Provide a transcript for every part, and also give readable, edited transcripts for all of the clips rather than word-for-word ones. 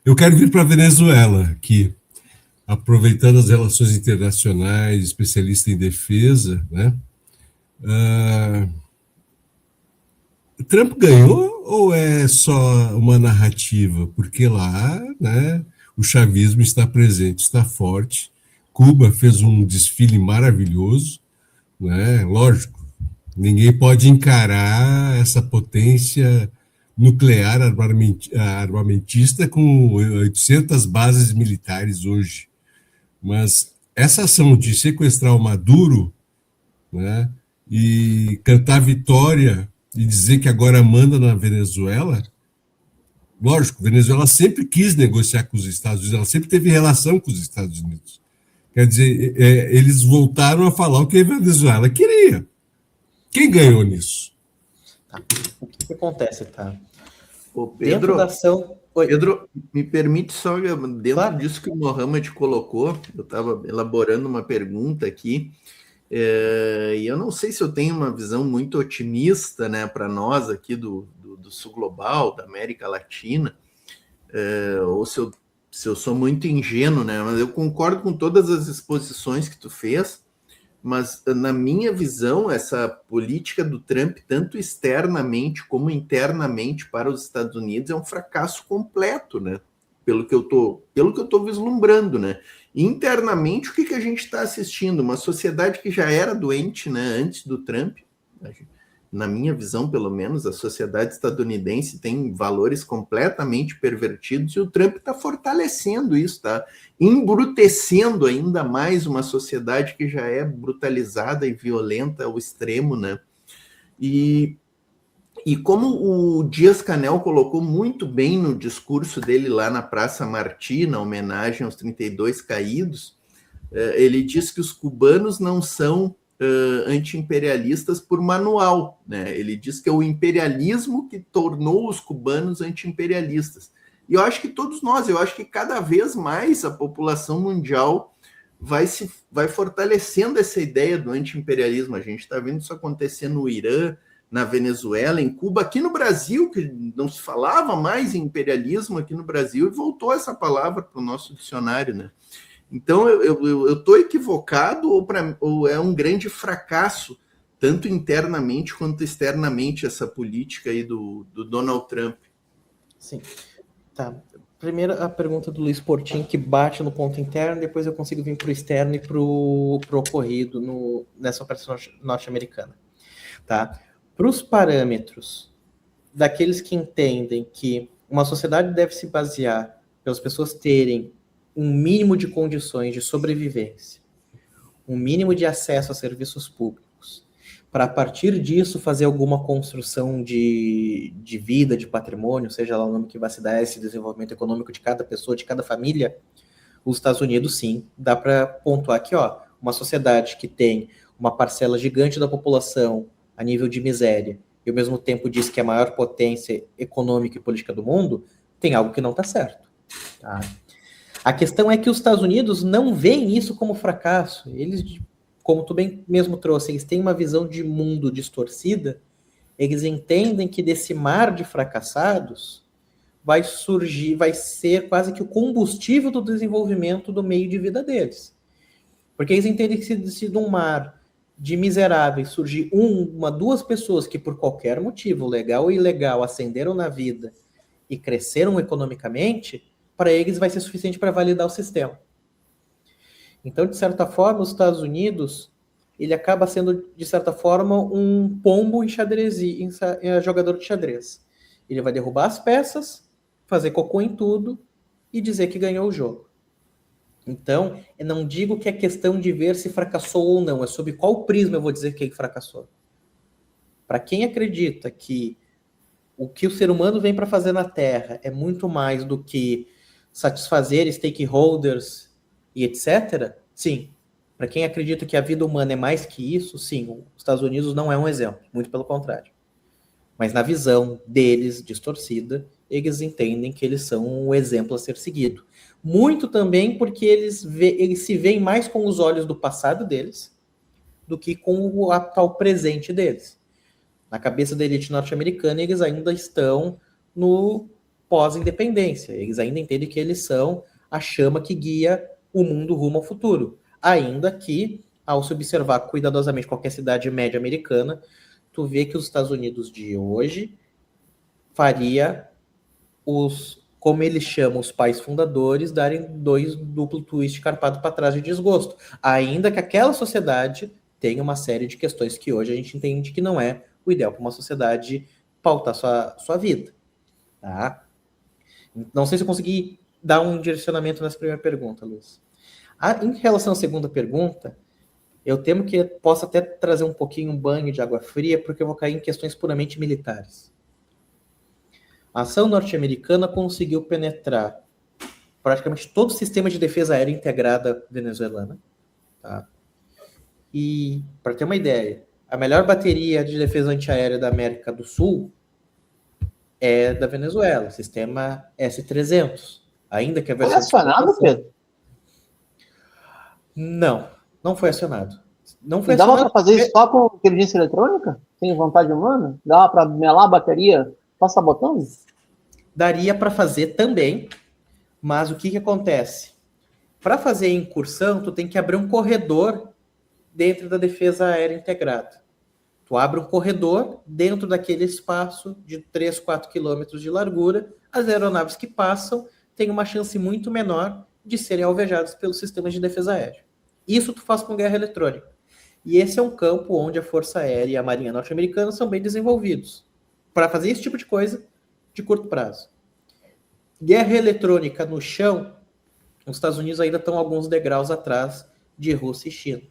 Eu quero vir para a Venezuela, que, aproveitando as relações internacionais, especialista em defesa, né? Uh, Trump ganhou ou é só uma narrativa? Porque lá, né, o chavismo está presente, está forte. Cuba fez um desfile maravilhoso, né? Lógico, ninguém pode encarar essa potência nuclear armamentista com 800 bases militares hoje. Mas essa ação de sequestrar o Maduro, né, e cantar vitória e dizer que agora manda na Venezuela, lógico, a Venezuela sempre quis negociar com os Estados Unidos, ela sempre teve relação com os Estados Unidos. Quer dizer, eles voltaram a falar o que a Venezuela queria. Quem ganhou nisso? Tá. O que acontece, tá? Ô, Pedro, dentro da ação... Pedro, me permite só, dentro disso que o Mohamed colocou, eu estava elaborando uma pergunta aqui, e eu não sei se eu tenho uma visão muito otimista, né, para nós aqui do Sul Global, da América Latina, ou se eu sou muito ingênuo, né, mas eu concordo com todas as exposições que tu fez, mas na minha visão, essa política do Trump, tanto externamente como internamente para os Estados Unidos, é um fracasso completo, né? Pelo que eu tô vislumbrando, né? Internamente, o que a gente está assistindo? Uma sociedade que já era doente, né? Antes do Trump. Na minha visão, pelo menos, a sociedade estadunidense tem valores completamente pervertidos e o Trump está fortalecendo isso, está embrutecendo ainda mais uma sociedade que já é brutalizada e violenta ao extremo, né? E como o Dias-Canel colocou muito bem no discurso dele lá na Praça Martí, na homenagem aos 32 caídos, ele diz que os cubanos não são anti-imperialistas por manual, né? Ele diz que é o imperialismo que tornou os cubanos anti-imperialistas. E eu acho que todos nós, eu acho que cada vez mais a população mundial vai fortalecendo essa ideia do anti-imperialismo. A gente está vendo isso acontecer no Irã, na Venezuela, em Cuba, aqui no Brasil, que não se falava mais em imperialismo aqui no Brasil, e voltou essa palavra para o nosso dicionário, né? Então, eu estou equivocado ou é um grande fracasso, tanto internamente quanto externamente, essa política aí do Donald Trump? Sim. Tá. Primeiro, a pergunta do Luiz Portinho, que bate no ponto interno, depois eu consigo vir para o externo e para o ocorrido nessa operação norte-americana. Tá? Para os parâmetros daqueles que entendem que uma sociedade deve se basear pelas pessoas terem um mínimo de condições de sobrevivência, um mínimo de acesso a serviços públicos, para a partir disso fazer alguma construção de vida, de patrimônio, seja lá o nome que vai se dar a esse desenvolvimento econômico de cada pessoa, de cada família, os Estados Unidos, sim, dá para pontuar aqui, ó, uma sociedade que tem uma parcela gigante da população a nível de miséria, e ao mesmo tempo diz que é a maior potência econômica e política do mundo, tem algo que não está certo. Tá? A questão é que os Estados Unidos não veem isso como fracasso. Eles, como tu bem mesmo trouxe, eles têm uma visão de mundo distorcida. Eles entendem que desse mar de fracassados vai surgir, vai ser quase que o combustível do desenvolvimento do meio de vida deles. Porque eles entendem que se de um mar de miseráveis surgir duas pessoas que por qualquer motivo, legal ou ilegal, ascenderam na vida e cresceram economicamente, para eles vai ser suficiente para validar o sistema. Então, de certa forma, os Estados Unidos, ele acaba sendo, de certa forma, um pombo em jogador de xadrez. Ele vai derrubar as peças, fazer cocô em tudo e dizer que ganhou o jogo. Então, eu não digo que é questão de ver se fracassou ou não, é sobre qual prisma eu vou dizer que ele fracassou. Para quem acredita que o que o ser humano vem para fazer na Terra é muito mais do que satisfazer stakeholders e etc., sim. Para quem acredita que a vida humana é mais que isso, sim, os Estados Unidos não é um exemplo, muito pelo contrário. Mas na visão deles, distorcida, eles entendem que eles são um exemplo a ser seguido. Muito também porque eles se veem mais com os olhos do passado deles do que com o atual presente deles. Na cabeça da elite norte-americana, eles ainda estão no pós-independência. Eles ainda entendem que eles são a chama que guia o mundo rumo ao futuro. Ainda que, ao se observar cuidadosamente qualquer cidade média americana, tu vê que os Estados Unidos de hoje faria como eles chamam os pais fundadores, darem 2 duplo twist carpado para trás de desgosto. Ainda que aquela sociedade tenha uma série de questões que hoje a gente entende que não é o ideal para uma sociedade pautar sua vida. Tá? Não sei se eu consegui dar um direcionamento nessa primeira pergunta, Luiz. Em relação à segunda pergunta, eu temo que possa até trazer um pouquinho um banho de água fria, porque eu vou cair em questões puramente militares. A ação norte-americana conseguiu penetrar praticamente todo o sistema de defesa aérea integrada venezuelana. Tá? E, para ter uma ideia, a melhor bateria de defesa antiaérea da América do Sul é da Venezuela, sistema S-300. Ainda que a versão... Foi acionado, Pedro? Não foi acionado. Não foi e dava acionado para fazer isso só com inteligência eletrônica? Sem vontade humana? Dava para melar a bateria só sabotando? Daria para fazer também, mas o que acontece? Para fazer a incursão, tu tem que abrir um corredor dentro da defesa aérea integrada. Tu abre um corredor dentro daquele espaço de 3, 4 quilômetros de largura. As aeronaves que passam têm uma chance muito menor de serem alvejadas pelos sistemas de defesa aérea. Isso tu faz com guerra eletrônica. E esse é um campo onde a Força Aérea e a Marinha Norte-Americana são bem desenvolvidos para fazer esse tipo de coisa de curto prazo. Guerra eletrônica no chão, os Estados Unidos ainda estão alguns degraus atrás de Rússia e China.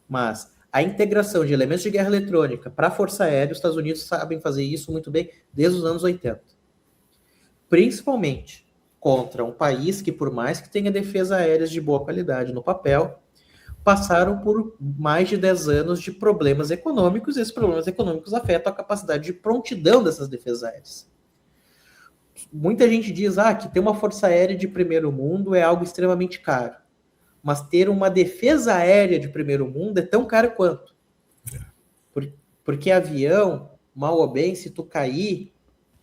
Mas a integração de elementos de guerra eletrônica para a Força Aérea, os Estados Unidos sabem fazer isso muito bem desde os anos 80. Principalmente contra um país que, por mais que tenha defesa aéreas de boa qualidade no papel, passaram por mais de 10 anos de problemas econômicos, e esses problemas econômicos afetam a capacidade de prontidão dessas defesas aéreas. Muita gente diz que ter uma força aérea de primeiro mundo é algo extremamente caro, mas ter uma defesa aérea de primeiro mundo é tão caro quanto. Porque avião, mal ou bem, se tu cair,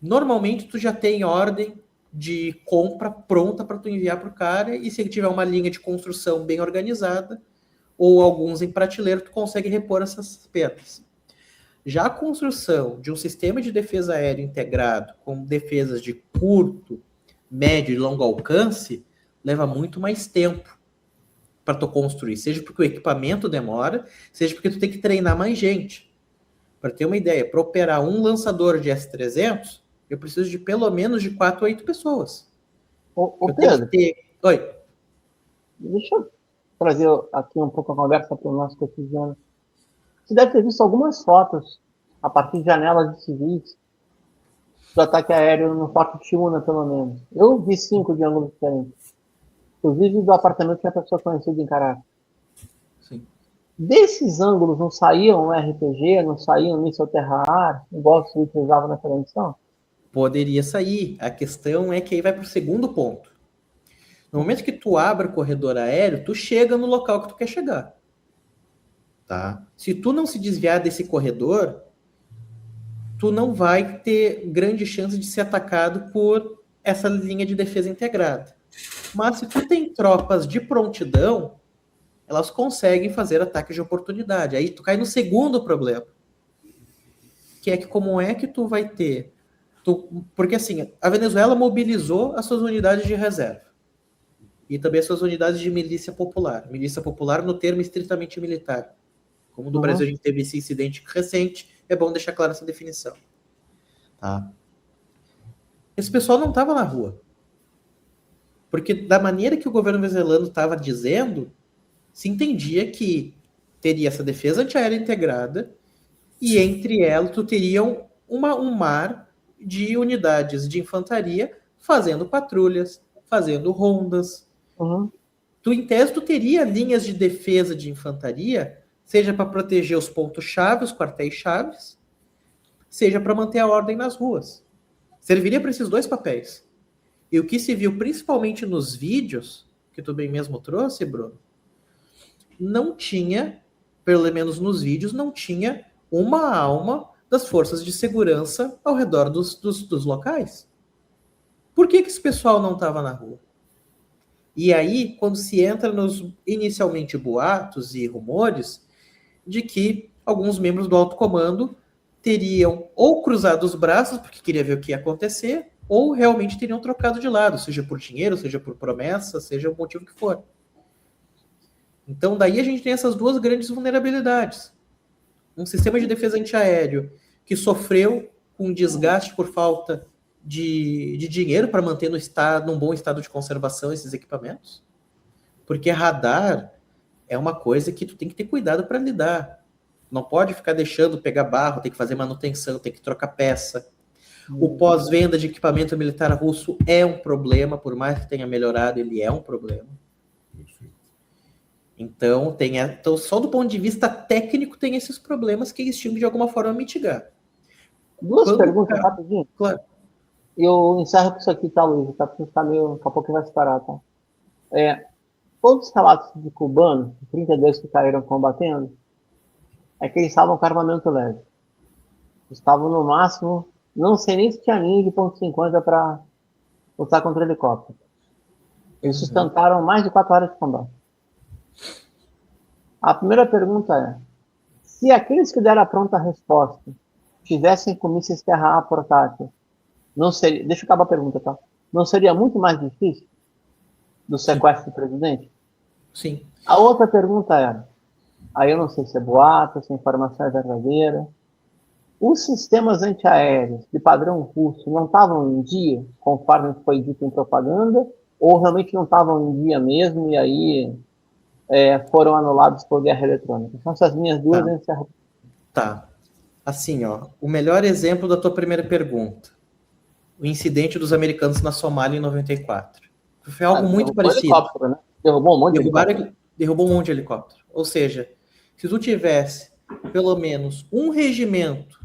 normalmente tu já tem ordem de compra pronta para tu enviar para o cara, e se ele tiver uma linha de construção bem organizada, ou alguns em prateleira, tu consegue repor essas perdas. Já a construção de um sistema de defesa aérea integrado com defesas de curto, médio e longo alcance leva muito mais tempo para tu construir, seja porque o equipamento demora, seja porque tu tem que treinar mais gente. Para ter uma ideia, para operar um lançador de S-300, eu preciso de pelo menos de 4 a 8 pessoas. Ô Pedro, Oi. Deixa eu trazer aqui um pouco a conversa para o nosso cotidiano. Você deve ter visto algumas fotos a partir de janelas de civis do ataque aéreo no Forte Tiúna, pelo menos. Eu vi 5 de ângulos diferentes. Inclusive do apartamento que a pessoa conhecida em Caracas. Sim. Desses ângulos não saíam RPG, não saíam míssil terra-ar, igual se utilizava naquela missão? Poderia sair. A questão é que aí vai para o segundo ponto. No momento que tu abre o corredor aéreo, tu chega no local que tu quer chegar. Tá? Se tu não se desviar desse corredor, tu não vai ter grande chance de ser atacado por essa linha de defesa integrada. Mas se tu tem tropas de prontidão, elas conseguem fazer ataques de oportunidade. Aí tu cai no segundo problema, que é que como é que tu vai ter... Porque assim, a Venezuela mobilizou as suas unidades de reserva e também as suas unidades de milícia popular. Milícia popular no termo estritamente militar. Como no Brasil a gente teve esse incidente recente, é bom deixar clara essa definição. Tá? Esse pessoal não estava na rua. Porque da maneira que o governo venezuelano estava dizendo, se entendia que teria essa defesa antiaérea integrada e entre elas tu teria um mar de unidades de infantaria fazendo patrulhas, fazendo rondas. Em tese, tu teria linhas de defesa de infantaria, seja para proteger os pontos-chave, os quartéis-chaves, seja para manter a ordem nas ruas. Serviria para esses dois papéis. E o que se viu principalmente nos vídeos, que tu bem mesmo trouxe, Bruno, não tinha, pelo menos nos vídeos, não tinha uma alma das forças de segurança ao redor dos locais. Por que esse pessoal não estava na rua? E aí, quando se entra nos, inicialmente, boatos e rumores de que alguns membros do alto comando teriam ou cruzado os braços porque queria ver o que ia acontecer, ou realmente teriam trocado de lado, seja por dinheiro, seja por promessa, seja o motivo que for. Então, daí a gente tem essas duas grandes vulnerabilidades. Um sistema de defesa antiaéreo que sofreu com desgaste por falta de dinheiro para manter num bom estado de conservação esses equipamentos. Porque radar é uma coisa que tu tem que ter cuidado para lidar. Não pode ficar deixando pegar barro, tem que fazer manutenção, tem que trocar peça. O pós-venda de equipamento militar russo é um problema, por mais que tenha melhorado, ele é um problema. Então, então, só do ponto de vista técnico, tem esses problemas que eles tinham de alguma forma mitigar. Duas perguntas rapidinho. Claro. Eu encerro com isso aqui, tá, Luiz? Tá, porque tá meio, daqui a pouco vai disparar, tá? Todos os relatos de cubanos, 32 que caíram combatendo, é que eles estavam com armamento leve. Estavam no máximo, não sei nem se tinha ninho de .50 para lutar contra o helicóptero. Eles sustentaram mais de 4 horas de combate. A primeira pergunta é: se aqueles que deram a pronta resposta tivessem com mísseis terra portátil, não seria, deixa eu acabar a pergunta, tá? Não seria muito mais difícil do sequestro do presidente? Sim. A outra pergunta é, aí eu não sei se é boato, se a informação é verdadeira, os sistemas antiaéreos de padrão russo não estavam em dia, conforme foi dito em propaganda, ou realmente não estavam em dia mesmo, e aí foram anulados por guerra eletrônica? São essas minhas duas. Tá. Assim, ó, o melhor exemplo da tua primeira pergunta, o incidente dos americanos na Somália em 94. Foi algo muito parecido. Helicóptero, né? Derrubou um monte de helicóptero. Derrubou um monte de helicóptero. Ou seja, se tu tivesse pelo menos um regimento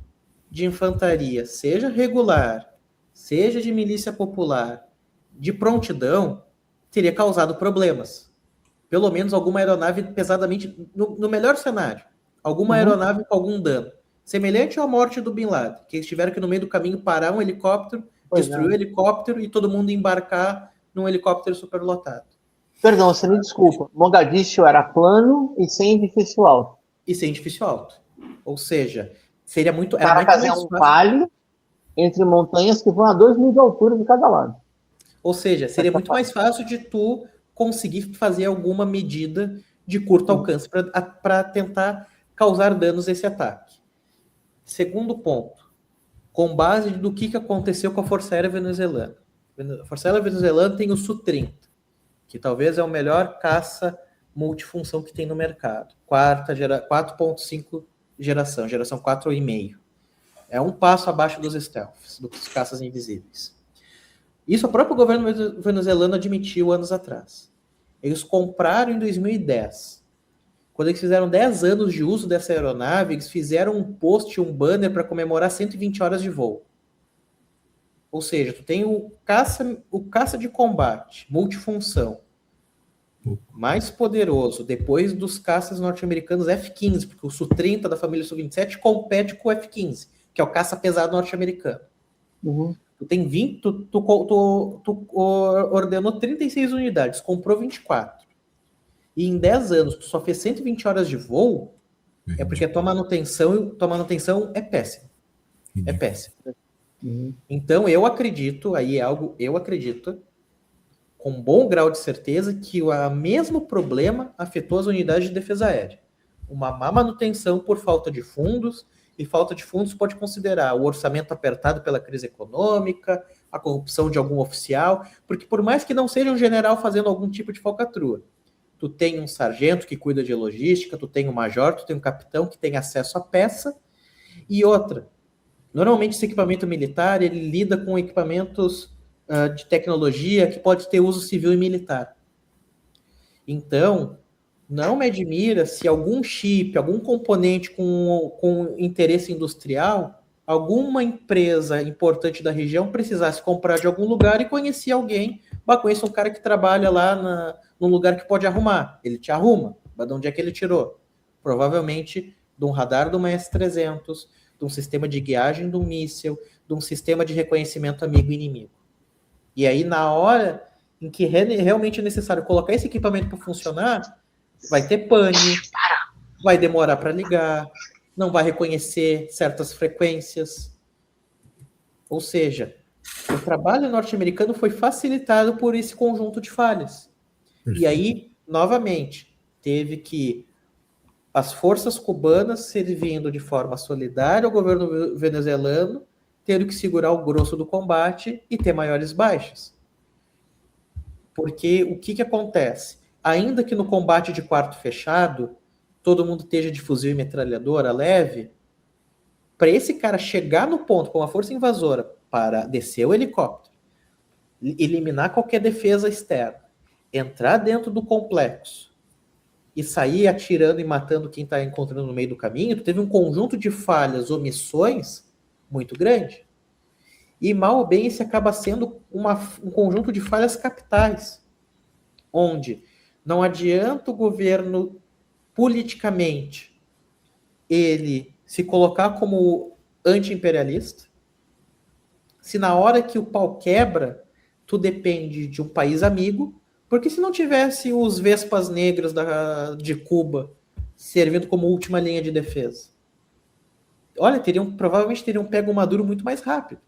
de infantaria, seja regular, seja de milícia popular, de prontidão, teria causado problemas. Pelo menos alguma aeronave pesadamente, no melhor cenário, alguma aeronave com algum dano. Semelhante à morte do Bin Laden, que eles tiveram que no meio do caminho parar um helicóptero, destruir o helicóptero e todo mundo embarcar num helicóptero superlotado. Perdão, você me desculpa. Mogadishu era plano e sem edifício alto. E sem edifício alto. Ou seja, seria muito... Caracas é um vale entre montanhas que vão a 2.000 de altura de cada lado. Ou seja, seria muito mais fácil de tu conseguir fazer alguma medida de curto alcance para tentar causar danos a esse ataque. Segundo ponto, com base do que aconteceu com a Força Aérea Venezuelana. A Força Aérea Venezuelana tem o Su-30, que talvez é o melhor caça multifunção que tem no mercado. 4.5 geração 4,5. É um passo abaixo dos stealths, dos caças invisíveis. Isso o próprio governo venezuelano admitiu anos atrás. Eles compraram em 2010. Quando eles fizeram 10 anos de uso dessa aeronave, eles fizeram um post, um banner para comemorar 120 horas de voo. Ou seja, tu tem o caça de combate, multifunção, mais poderoso depois dos caças norte-americanos F-15, porque o Su-30 da família Su-27 compete com o F-15, que é o caça pesado norte-americano. Tu tem 20, tu ordenou 36 unidades, comprou 24. E em 10 anos tu só fez 120 horas de voo, é porque a tua manutenção é péssima. É péssima. Então eu acredito com bom grau de certeza que o mesmo problema afetou as unidades de defesa aérea. Uma má manutenção por falta de fundos, e falta de fundos pode considerar o orçamento apertado pela crise econômica, a corrupção de algum oficial, porque por mais que não seja um general fazendo algum tipo de falcatrua, tu tem um sargento que cuida de logística, tu tem um major, tu tem um capitão que tem acesso à peça, e outra, normalmente esse equipamento militar, ele lida com equipamentos de tecnologia que pode ter uso civil e militar. Então, não me admira se algum chip, algum componente com interesse industrial, alguma empresa importante da região precisasse comprar de algum lugar e conhecer alguém, conheço um cara que trabalha lá num lugar que pode arrumar. Ele te arruma, mas de onde é que ele tirou? Provavelmente de um radar de uma S-300, de um sistema de guiagem de um míssil, de um sistema de reconhecimento amigo e inimigo. E aí, na hora em que realmente é necessário colocar esse equipamento para funcionar, vai ter pane, vai demorar para ligar, não vai reconhecer certas frequências. Ou seja, o trabalho norte-americano foi facilitado por esse conjunto de falhas. E aí, novamente, teve que as forças cubanas, servindo de forma solidária ao governo venezuelano, ter que segurar o grosso do combate e ter maiores baixas. Porque o que acontece? Ainda que no combate de quarto fechado, todo mundo esteja de fuzil e metralhadora leve, para esse cara chegar no ponto com a força invasora para descer o helicóptero, eliminar qualquer defesa externa, entrar dentro do complexo e sair atirando e matando quem está encontrando no meio do caminho, tu teve um conjunto de falhas, omissões muito grande. E mal ou bem, esse acaba sendo um conjunto de falhas capitais, onde não adianta o governo politicamente ele se colocar como anti-imperialista, se na hora que o pau quebra, tu depende de um país amigo, porque se não tivesse os Vespas Negras de Cuba servindo como última linha de defesa, olha, provavelmente teriam pego o Maduro muito mais rápido.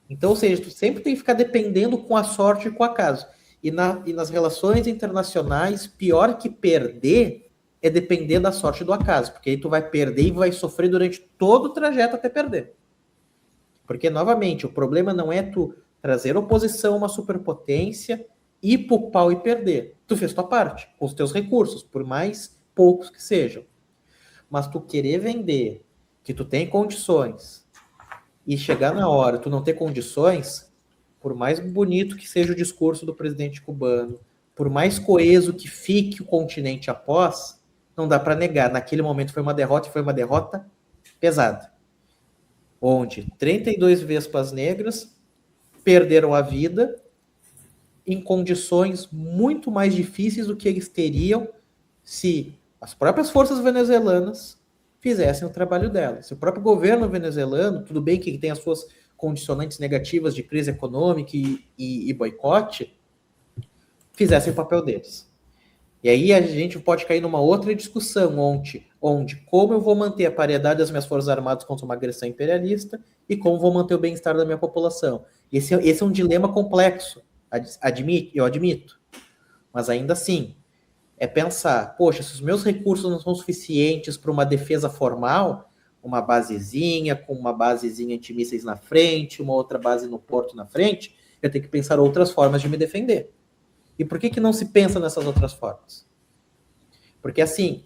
Então, ou seja, tu sempre tem que ficar dependendo com a sorte e com o acaso. E nas relações internacionais, pior que perder é depender da sorte e do acaso, porque aí tu vai perder e vai sofrer durante todo o trajeto até perder. Porque, novamente, o problema não é tu trazer oposição a uma superpotência, ir pro pau e perder. Tu fez tua parte, com os teus recursos, por mais poucos que sejam. Mas tu querer vender que tu tem condições e chegar na hora tu não ter condições, por mais bonito que seja o discurso do presidente cubano, por mais coeso que fique o continente após, não dá para negar. Naquele momento foi uma derrota, e foi uma derrota pesada. Onde 32 Vespas Negras perderam a vida em condições muito mais difíceis do que eles teriam se as próprias forças venezuelanas fizessem o trabalho delas. Se o próprio governo venezuelano, tudo bem que tem as suas condicionantes negativas de crise econômica e boicote, fizessem o papel deles. E aí a gente pode cair numa outra discussão, onde como eu vou manter a paridade das minhas forças armadas contra uma agressão imperialista e como vou manter o bem-estar da minha população. Esse é um dilema complexo, eu admito. Mas ainda assim, é pensar, poxa, se os meus recursos não são suficientes para uma defesa formal, uma basezinha, com uma basezinha antimísseis na frente, uma outra base no porto na frente, eu tenho que pensar outras formas de me defender. E por que não se pensa nessas outras formas? Porque assim,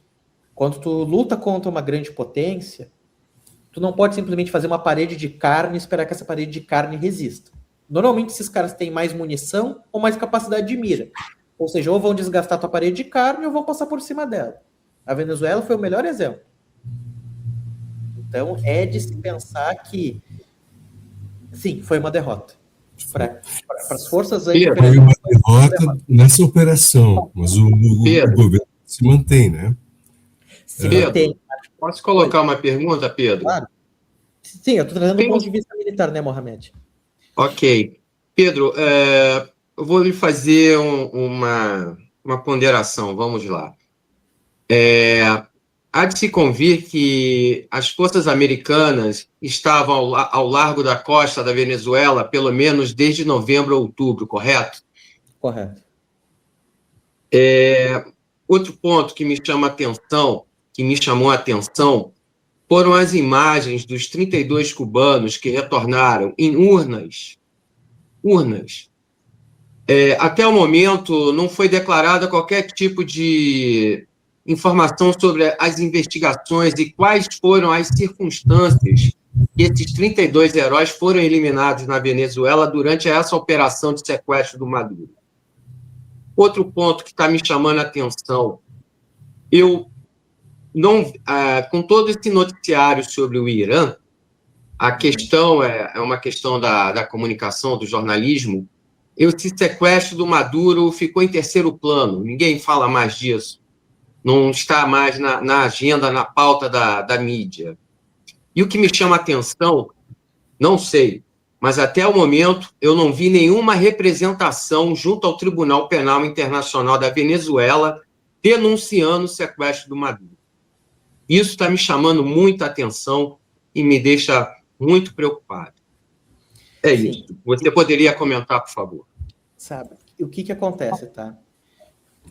quando tu luta contra uma grande potência, tu não pode simplesmente fazer uma parede de carne e esperar que essa parede de carne resista. Normalmente esses caras têm mais munição ou mais capacidade de mira. Ou seja, ou vão desgastar tua parede de carne ou vão passar por cima dela. A Venezuela foi o melhor exemplo. Então, é de se pensar que, sim, foi uma derrota. Para as forças foi uma derrota nessa operação, mas o governo se mantém, né? Se mantém. Posso colocar uma pergunta, Pedro? Claro. Sim, eu estou trazendo do ponto de vista militar, né, Mohamed? Ok. Pedro, eu vou lhe fazer uma ponderação, vamos lá. Há de se convir que as forças americanas estavam ao largo da costa da Venezuela pelo menos desde novembro a outubro, correto? Correto. Outro ponto que me chamou a atenção, foram as imagens dos 32 cubanos que retornaram em urnas. Até o momento, não foi declarada qualquer tipo de informação sobre as investigações e quais foram as circunstâncias que esses 32 heróis foram eliminados na Venezuela durante essa operação de sequestro do Maduro. Outro ponto que está me chamando a atenção, com todo esse noticiário sobre o Irã, a questão é uma questão da comunicação, do jornalismo, esse sequestro do Maduro ficou em terceiro plano, ninguém fala mais disso, não está mais na agenda, na pauta da mídia. E o que me chama a atenção, não sei, mas até o momento eu não vi nenhuma representação junto ao Tribunal Penal Internacional da Venezuela denunciando o sequestro do Maduro. Isso está me chamando muita atenção e me deixa muito preocupado. É Sim. isso. Você poderia comentar, por favor? Sabe, o que acontece, tá?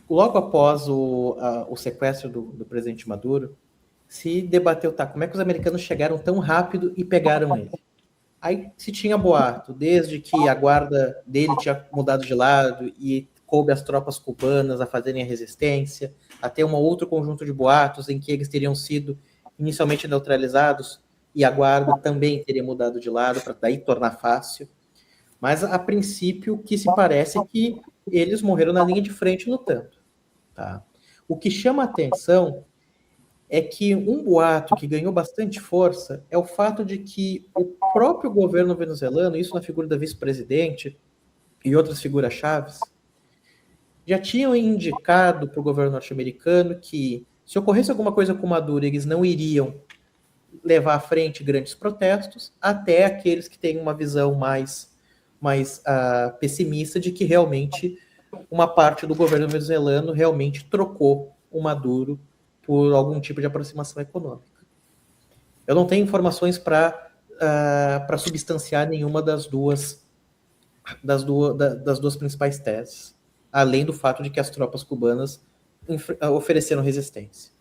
Logo após o sequestro do presidente Maduro, se debateu, tá, como é que os americanos chegaram tão rápido e pegaram ele? Aí se tinha boato, desde que a guarda dele tinha mudado de lado e coube às tropas cubanas a fazerem a resistência, até um outro conjunto de boatos em que eles teriam sido inicialmente neutralizados e a guarda também teria mudado de lado para daí tornar fácil. Mas, a princípio, o que se parece é que eles morreram na linha de frente lutando. Tá? O que chama a atenção é que um boato que ganhou bastante força é o fato de que o próprio governo venezuelano, isso na figura da vice-presidente e outras figuras chaves, já tinham indicado para o governo norte-americano que, se ocorresse alguma coisa com Maduro, eles não iriam levar à frente grandes protestos, até aqueles que têm uma visão mais pessimista de que realmente uma parte do governo venezuelano realmente trocou o Maduro por algum tipo de aproximação econômica. Eu não tenho informações para substanciar nenhuma das duas principais teses, além do fato de que as tropas cubanas ofereceram resistência.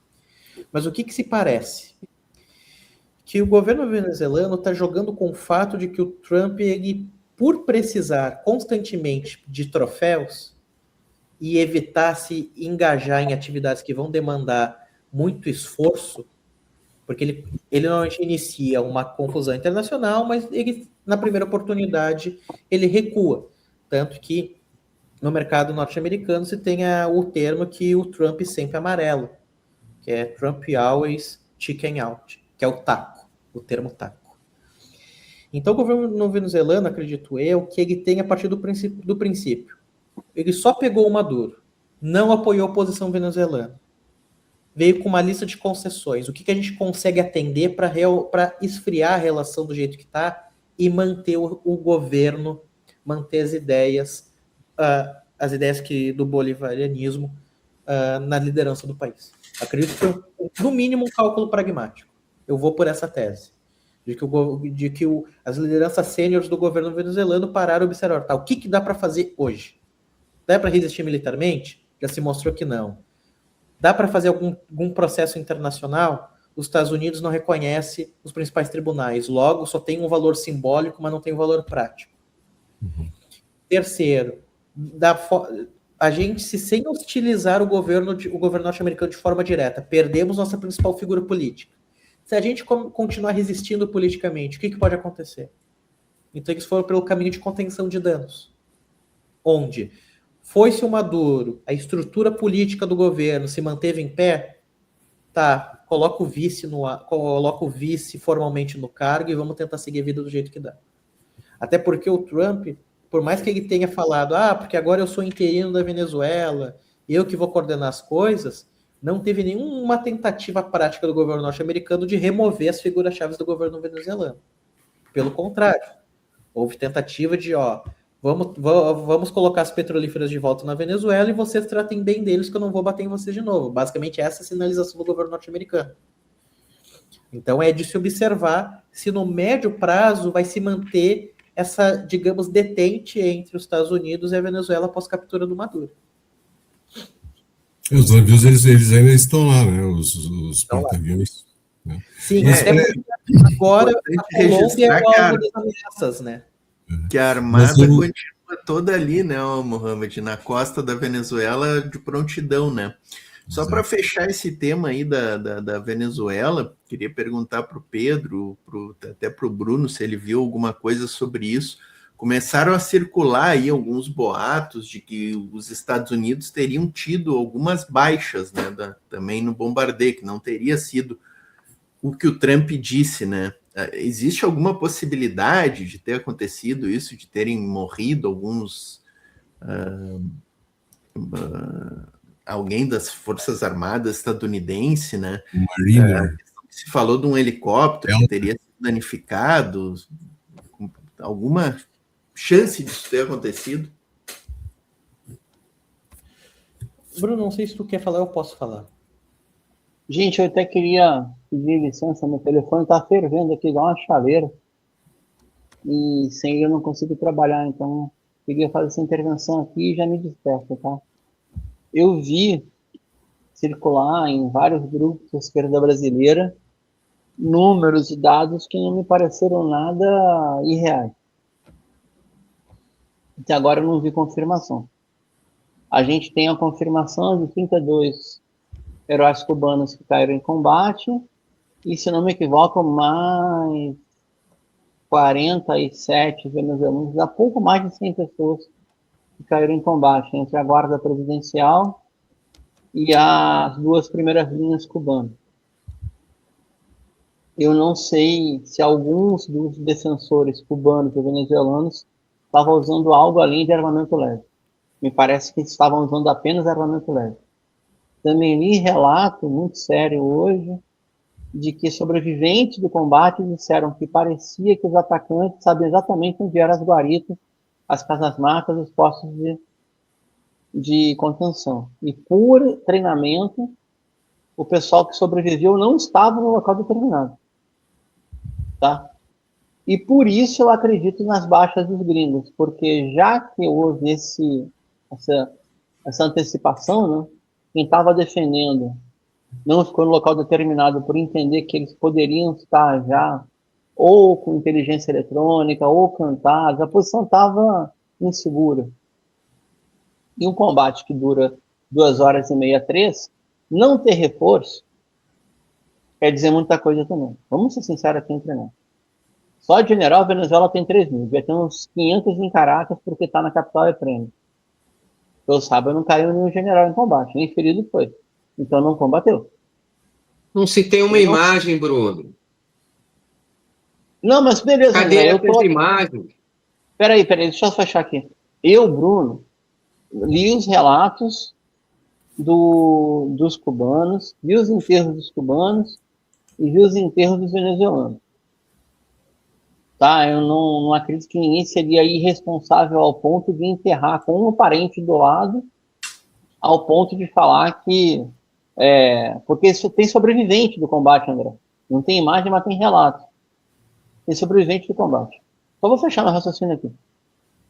Mas o que se parece? Que o governo venezuelano está jogando com o fato de que o Trump, ele, por precisar constantemente de troféus e evitar se engajar em atividades que vão demandar muito esforço, porque ele normalmente inicia uma confusão internacional, mas ele, na primeira oportunidade, ele recua. Tanto que no mercado norte-americano se tem o termo que o Trump sempre amarelo, que é Trump always chicken out, que é o taco, o termo taco. Então o governo venezuelano, acredito eu, que ele tem a partir do princípio. Ele só pegou o Maduro, não apoiou a oposição venezuelana. Veio com uma lista de concessões. O que a gente consegue atender para esfriar a relação do jeito que está e manter o governo, manter as ideias do bolivarianismo na liderança do país. Acredito que, no mínimo, um cálculo pragmático. Eu vou por essa tese. De que as lideranças sêniores do governo venezuelano pararam a observar. Tá, o que dá para fazer hoje? Dá para resistir militarmente? Já se mostrou que não. Dá para fazer algum processo internacional? Os Estados Unidos não reconhecem os principais tribunais. Logo, só tem um valor simbólico, mas não tem um valor prático. Uhum. Terceiro, a gente, sem hostilizar o governo norte-americano de forma direta, perdemos nossa principal figura política. Se a gente continuar resistindo politicamente, o que pode acontecer? Então, eles foram pelo caminho de contenção de danos. Onde foi-se o Maduro, a estrutura política do governo se manteve em pé, tá, coloca o vice formalmente no cargo e vamos tentar seguir a vida do jeito que dá. Até porque o Trump, por mais que ele tenha falado, porque agora eu sou interino da Venezuela, eu que vou coordenar as coisas, não teve nenhuma tentativa prática do governo norte-americano de remover as figuras-chave do governo venezuelano. Pelo contrário, houve tentativa de, vamos colocar as petrolíferas de volta na Venezuela e vocês tratem bem deles que eu não vou bater em vocês de novo. Basicamente, essa é a sinalização do governo norte-americano. Então, é de se observar se no médio prazo vai se manter essa, digamos, detente entre os Estados Unidos e a Venezuela após a captura do Maduro. Os navios, eles ainda estão lá, né? Os porta-aviões. Né? Sim, até porque agora a Colômbia é o alvo das ameaças, né? Que a armada continua toda ali, né, Mohamed, na costa da Venezuela de prontidão, né? Só para fechar esse tema aí da Venezuela, queria perguntar para o Pedro, até para o Bruno, se ele viu alguma coisa sobre isso. Começaram a circular aí alguns boatos de que os Estados Unidos teriam tido algumas baixas, né, também no bombardeio, que não teria sido o que o Trump disse, né? Existe alguma possibilidade de ter acontecido isso, de terem morrido alguns alguém das Forças Armadas estadunidenses, né? Se falou de um helicóptero que teria sido danificado. alguma chance disso ter acontecido? Bruno, não sei se tu quer falar, eu posso falar. Gente, eu até queria pedir licença, meu telefone tá fervendo aqui, igual uma chaleira. E sem ele eu não consigo trabalhar, então queria fazer essa intervenção aqui e já me despeço, tá? Eu vi circular em vários grupos da esquerda brasileira números e dados que não me pareceram nada irreais. Até agora eu não vi confirmação. A gente tem a confirmação de 32 heróis cubanos que caíram em combate e, se não me equivoco, mais 47 venezuelanos, há pouco mais de 100 pessoas que caíram em combate entre a guarda presidencial e as duas primeiras linhas cubanas. Eu não sei se alguns dos defensores cubanos e venezuelanos estavam usando algo além de armamento leve. Me parece que estavam usando apenas armamento leve. Também li relato muito sério hoje de que sobreviventes do combate disseram que parecia que os atacantes sabiam exatamente onde eram as guaritas, as casas-matas, os postos de contenção. E por treinamento, o pessoal que sobreviveu não estava no local determinado. Tá? E por isso eu acredito nas baixas dos gringos, porque já que houve essa antecipação, né, quem estava defendendo não ficou no local determinado por entender que eles poderiam estar já ou com inteligência eletrônica ou cantados, a posição estava insegura. E um combate que dura 2h30, 3, não ter reforço quer dizer muita coisa também. Vamos ser sinceros aqui entre nós. Só de general, a Venezuela tem 3.000. Vai ter uns 500 em Caracas, porque está na capital e prêmio. Eu saiba, não caiu nenhum general em combate, nem ferido foi. Então não combateu. Não se tem uma imagem, Bruno. Não, mas beleza, Cadê André, essa imagem? Peraí, deixa eu fechar aqui. Eu, Bruno, li os relatos dos cubanos, vi os enterros dos cubanos e vi os enterros dos venezuelanos. Tá? Eu não acredito que ninguém seria irresponsável ao ponto de enterrar com um parente do lado, ao ponto de falar que... porque isso tem sobrevivente do combate, André. Não tem imagem, mas tem relato. Tem sobrevivente do combate. Só vou fechar meu raciocínio aqui.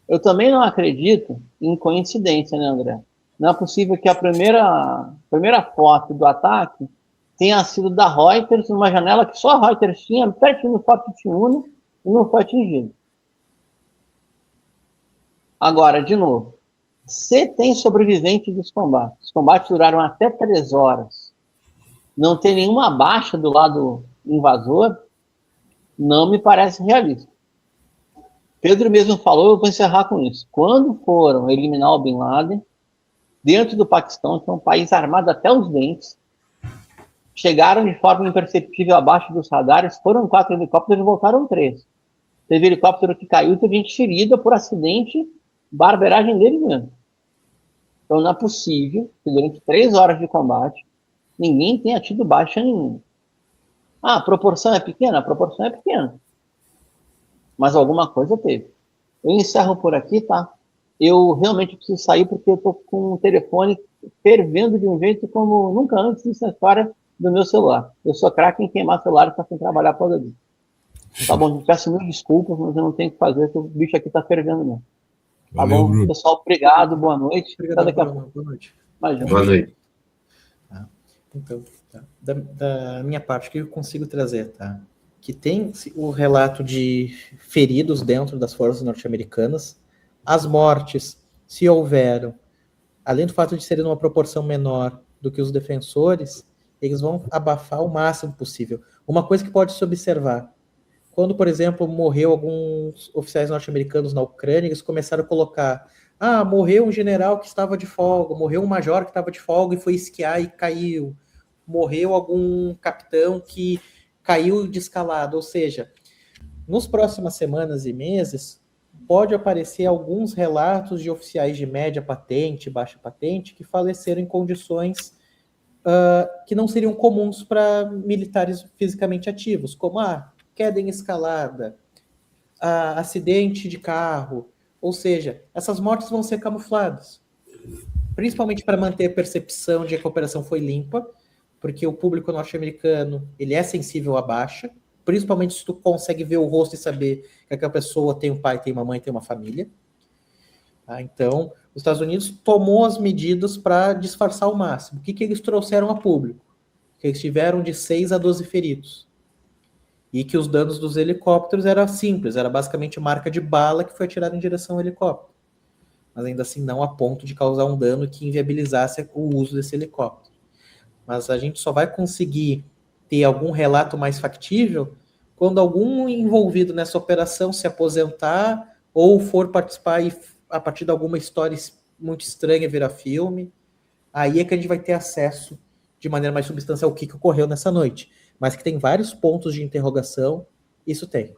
Eu também não acredito em coincidência, né, André? Não é possível que a primeira foto do ataque tenha sido da Reuters, numa janela que só a Reuters tinha, pertinho do Forte Tiúna, e não foi atingido. Agora, de novo, se tem sobrevivente dos combates, os combates duraram até 3 horas, não tem nenhuma baixa do lado invasor, não me parece realista. Pedro mesmo falou, eu vou encerrar com isso. Quando foram eliminar o Bin Laden, dentro do Paquistão, que é um país armado até os dentes, chegaram de forma imperceptível abaixo dos radares, foram 4 helicópteros e voltaram 3. Teve helicóptero que caiu, teve gente ferida por acidente, barbeiragem dele mesmo. Então não é possível que durante 3 horas de combate ninguém tenha tido baixa nenhuma. Ah, a proporção é pequena? A proporção é pequena. Mas alguma coisa teve. Eu encerro por aqui, tá? Eu realmente preciso sair porque eu tô com o telefone fervendo de um jeito como nunca antes na história do meu celular. Eu sou craque em queimar celular e tá sem trabalhar por ali. Tá bom, peço mil desculpas, mas eu não tenho o que fazer, porque o bicho aqui tá fervendo mesmo. Tá Valeu, bom, Bruno. pessoal? Obrigado, boa noite. Obrigado, Daqui a Bruno. pouco. Boa noite. Imagina. Boa noite. Então, tá. Da minha parte, o que eu consigo trazer, tá? Que tem o relato de feridos dentro das forças norte-americanas, as mortes, se houveram, além do fato de serem numa proporção menor do que os defensores, eles vão abafar o máximo possível. Uma coisa que pode se observar, quando, por exemplo, morreu alguns oficiais norte-americanos na Ucrânia, eles começaram a colocar: morreu um general que estava de folga, morreu um major que estava de folga e foi esquiar e caiu, morreu algum capitão que caiu de escalada. Ou seja, nos próximas semanas e meses, pode aparecer alguns relatos de oficiais de média patente, baixa patente, que faleceram em condições que não seriam comuns para militares fisicamente ativos, como queda em escalada, acidente de carro, ou seja, essas mortes vão ser camufladas, principalmente para manter a percepção de que a operação foi limpa, porque o público norte-americano ele é sensível à baixa, principalmente se tu consegue ver o rosto e saber que aquela pessoa tem um pai, tem uma mãe, tem uma família. Tá? Então, os Estados Unidos tomou as medidas para disfarçar ao máximo. O que eles trouxeram a público? Que eles tiveram de 6 a 12 feridos. E que os danos dos helicópteros era simples, era basicamente marca de bala que foi atirada em direção ao helicóptero. Mas ainda assim não a ponto de causar um dano que inviabilizasse o uso desse helicóptero. Mas a gente só vai conseguir ter algum relato mais factível quando algum envolvido nessa operação se aposentar ou for participar e a partir de alguma história muito estranha virar filme. Aí é que a gente vai ter acesso de maneira mais substancial ao que ocorreu nessa noite. Mas que tem vários pontos de interrogação, isso tem.